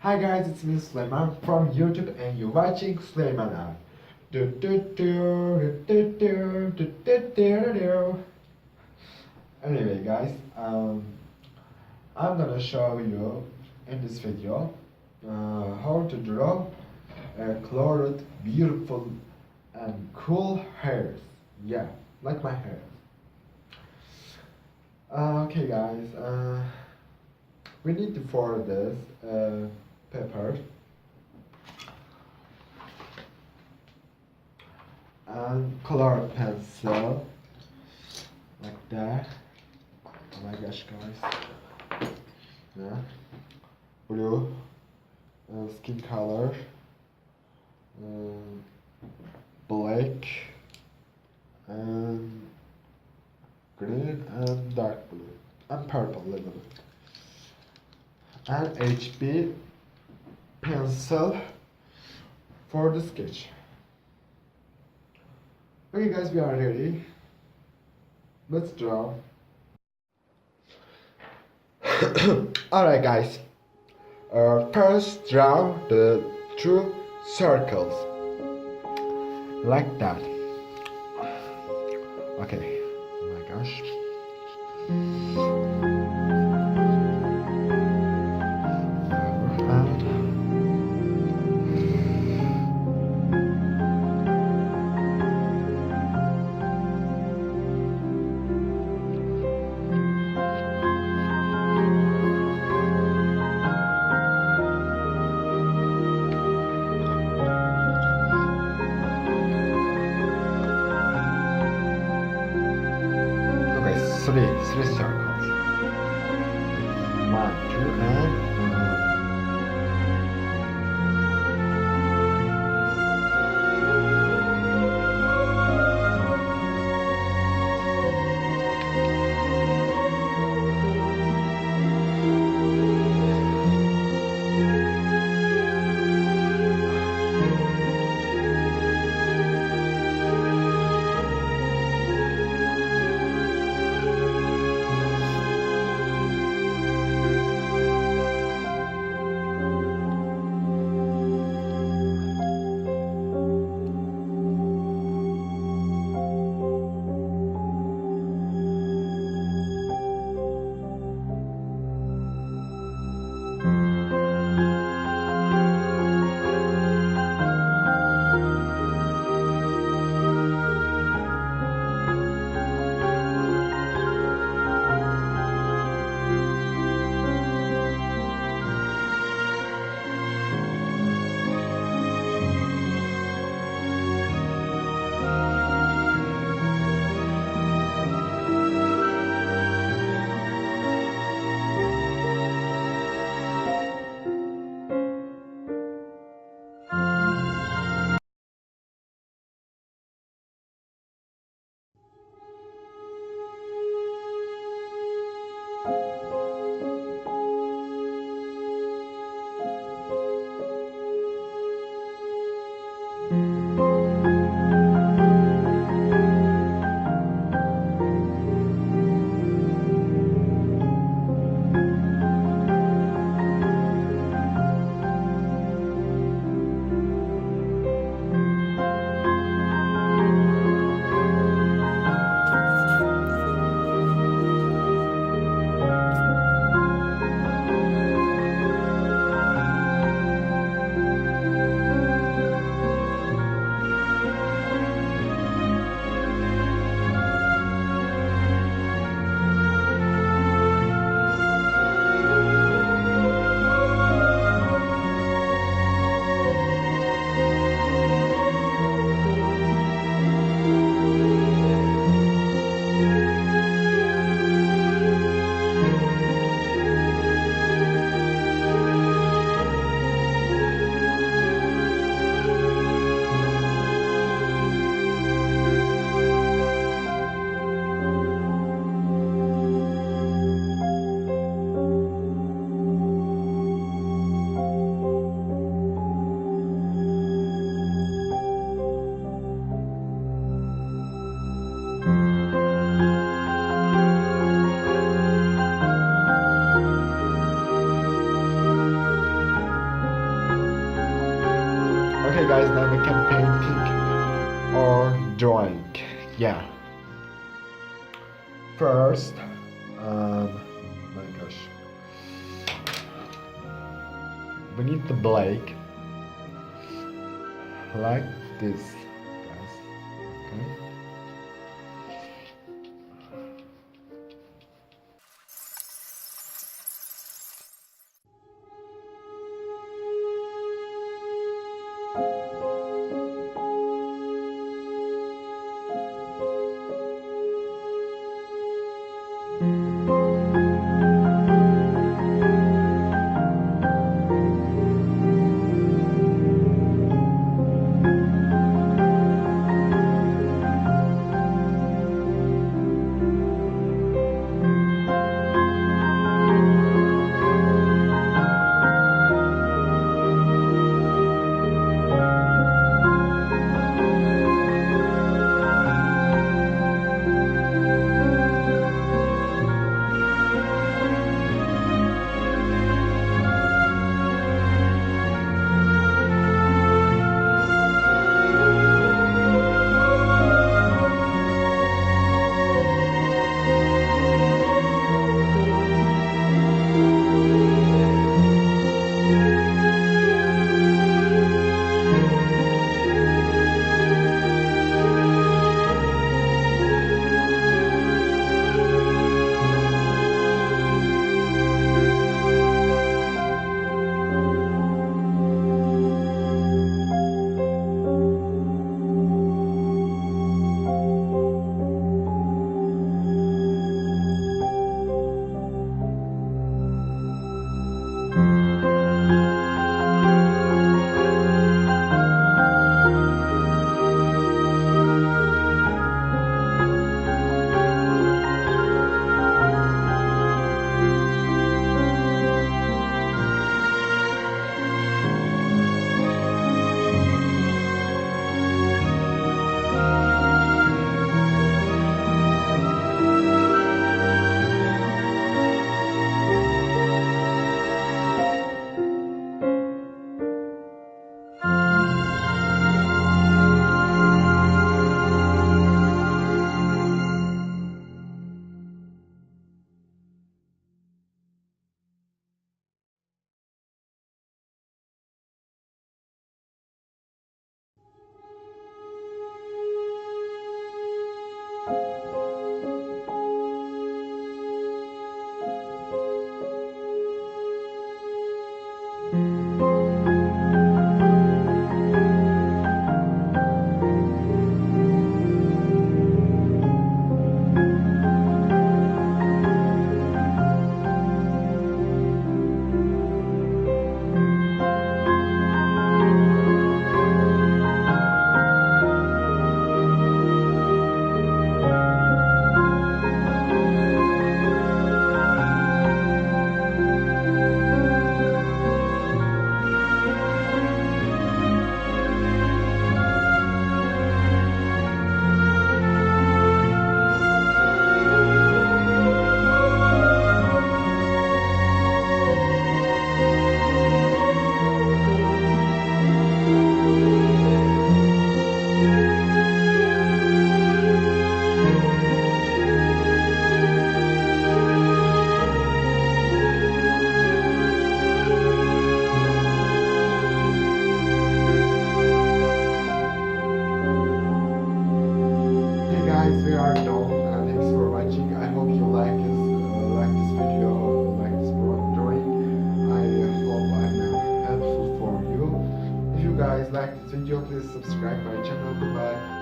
Hi guys, it's me Suleyman from YouTube and you're watching Suleyman Art. Do, do, do, do, do, do, do, do, do, do. Anyway guys, I'm gonna show you in this video how to draw colored, beautiful and cool hairs. Yeah, like my hair. Okay guys, we need to for this paper and color pencil like that. Oh my gosh guys, yeah, blue skin color, um, black and green and dark blue and purple little bit, and HB pencil for the sketch. Okay guys, we are ready. Let's draw. Alright guys, first draw the two circles like that. Okay, oh my gosh. Okay, three circles. One, two, and guys now we can painting or drawing. Yeah. First, my gosh, we need the black like this, guys. Okay. Guys, we are done. Thanks for watching. I hope you like this video or like this drawing. I hope I'm helpful for you. If you guys like this video, please subscribe my channel. Goodbye.